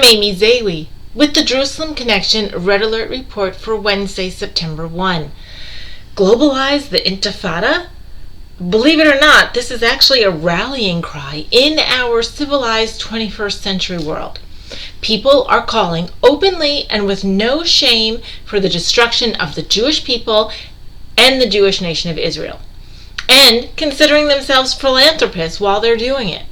Amy Zawi with the Jerusalem Connection Red Alert Report for Wednesday, September 1. Globalize the Intifada? Believe it or not, this is actually a rallying cry in our civilized 21st century world. People are calling openly and with no shame for the destruction of the Jewish people and the Jewish nation of Israel, and considering themselves philanthropists while they're doing it.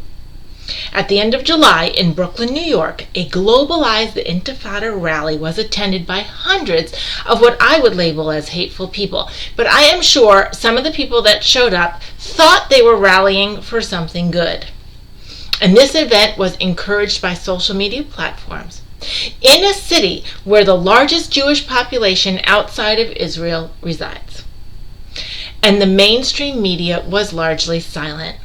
At the end of July in Brooklyn, New York, a Globalize the Intifada rally was attended by hundreds of what I would label as hateful people. But I am sure some of the people that showed up thought they were rallying for something good. And this event was encouraged by social media platforms in a city where the largest Jewish population outside of Israel resides. And the mainstream media was largely silent.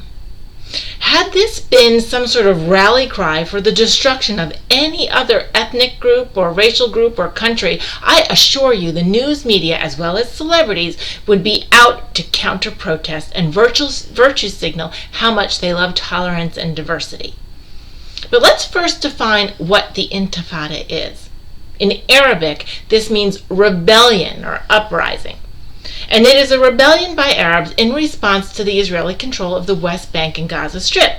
Had this been some sort of rally cry for the destruction of any other ethnic group or racial group or country, I assure you the news media as well as celebrities would be out to counter-protest and virtue signal how much they love tolerance and diversity. But let's first define what the Intifada is. In Arabic, this means rebellion or uprising. And it is a rebellion by Arabs in response to the Israeli control of the West Bank and Gaza Strip.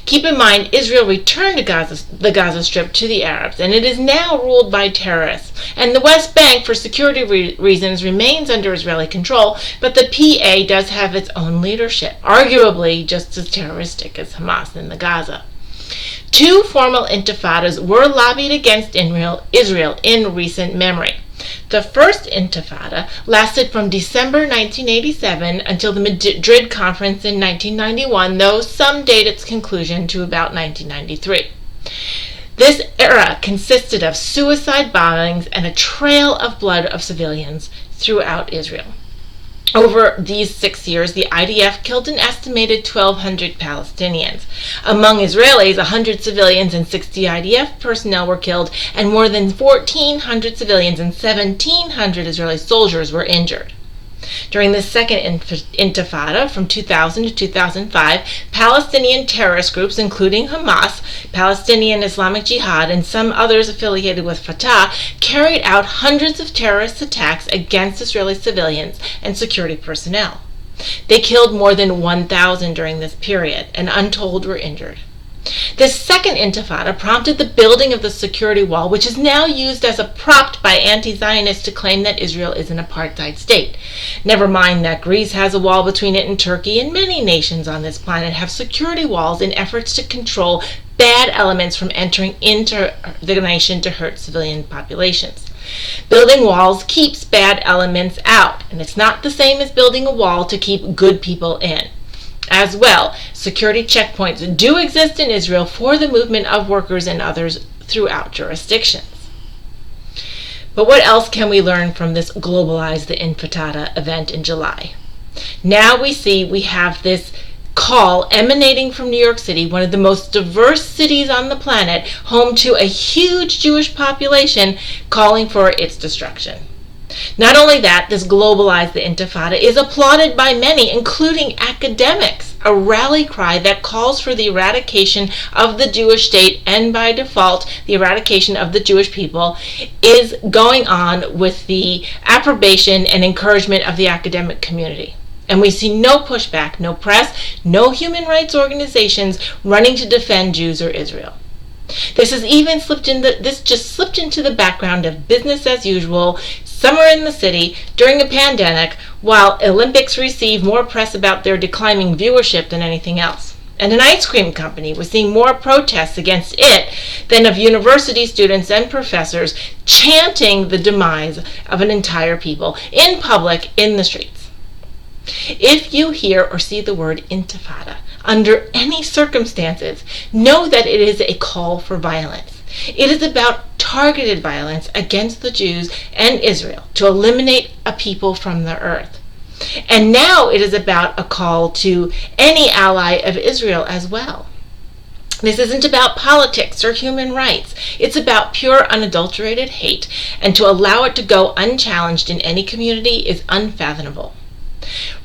Keep in mind, Israel returned the Gaza Strip to the Arabs, and it is now ruled by terrorists. And the West Bank, for security reasons, remains under Israeli control, but the PA does have its own leadership, arguably just as terroristic as Hamas in the Gaza. Two formal intifadas were lobbied against Israel in recent memory. The first Intifada lasted from December 1987 until the Madrid Conference in 1991, though some date its conclusion to about 1993. This era consisted of suicide bombings and a trail of blood of civilians throughout Israel. Over these 6 years, the IDF killed an estimated 1,200 Palestinians. Among Israelis, 100 civilians and 60 IDF personnel were killed, and more than 1,400 civilians and 1,700 Israeli soldiers were injured. During the second Intifada, from 2000 to 2005, Palestinian terrorist groups, including Hamas, Palestinian Islamic Jihad, and some others affiliated with Fatah, carried out hundreds of terrorist attacks against Israeli civilians and security personnel. They killed more than 1,000 during this period, and untold were injured. This second Intifada prompted the building of the security wall, which is now used as a prop by anti-Zionists to claim that Israel is an apartheid state. Never mind that Greece has a wall between it and Turkey, and many nations on this planet have security walls in efforts to control bad elements from entering into the nation to hurt civilian populations. Building walls keeps bad elements out, and it's not the same as building a wall to keep good people in. As well, security checkpoints do exist in Israel for the movement of workers and others throughout jurisdictions. But what else can we learn from this Globalize the Intifada event in July? Now we see we have this call emanating from New York City, one of the most diverse cities on the planet, home to a huge Jewish population, calling for its destruction. Not only that, this Globalize the Intifada is applauded by many, including academics, a rally cry that calls for the eradication of the Jewish state and, by default, the eradication of the Jewish people is going on with the approbation and encouragement of the academic community. And we see no pushback, no press, no human rights organizations running to defend Jews or Israel. This just slipped into the background of business as usual, summer in the city, during a pandemic, while Olympics receive more press about their declining viewership than anything else. And an ice cream company was seeing more protests against it than of university students and professors chanting the demise of an entire people in public in the streets. If you hear or see the word Intifada under any circumstances, know that it is a call for violence. It is about targeted violence against the Jews and Israel to eliminate a people from the earth. And now it is about a call to any ally of Israel as well. This isn't about politics or human rights. It's about pure, unadulterated hate, and to allow it to go unchallenged in any community is unfathomable.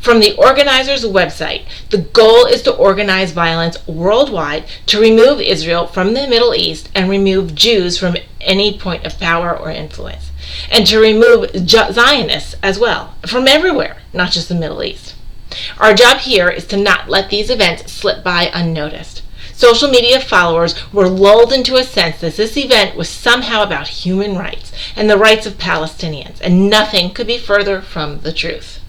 From the organizers' website, the goal is to organize violence worldwide to remove Israel from the Middle East and remove Jews from any point of power or influence, and to remove Zionists as well, from everywhere, not just the Middle East. Our job here is to not let these events slip by unnoticed. Social media followers were lulled into a sense that this event was somehow about human rights and the rights of Palestinians, and nothing could be further from the truth.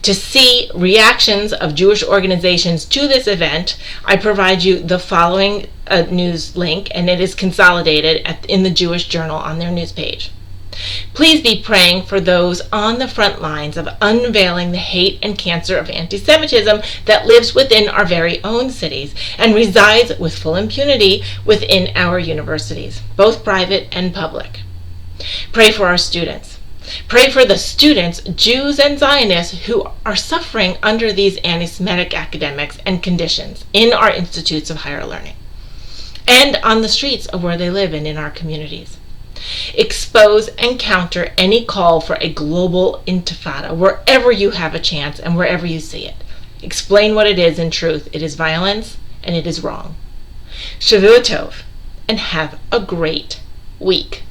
To see reactions of Jewish organizations to this event, I provide you the following news link, and it is consolidated in the Jewish Journal on their news page. Please be praying for those on the front lines of unveiling the hate and cancer of anti-Semitism that lives within our very own cities and resides with full impunity within our universities, both private and public. Pray for our students. Pray for the students, Jews and Zionists, who are suffering under these anti-Semitic academics and conditions in our institutes of higher learning and on the streets of where they live and in our communities. Expose and counter any call for a global intifada wherever you have a chance and wherever you see it. Explain what it is in truth. It is violence and it is wrong. Shavua Tov, and have a great week.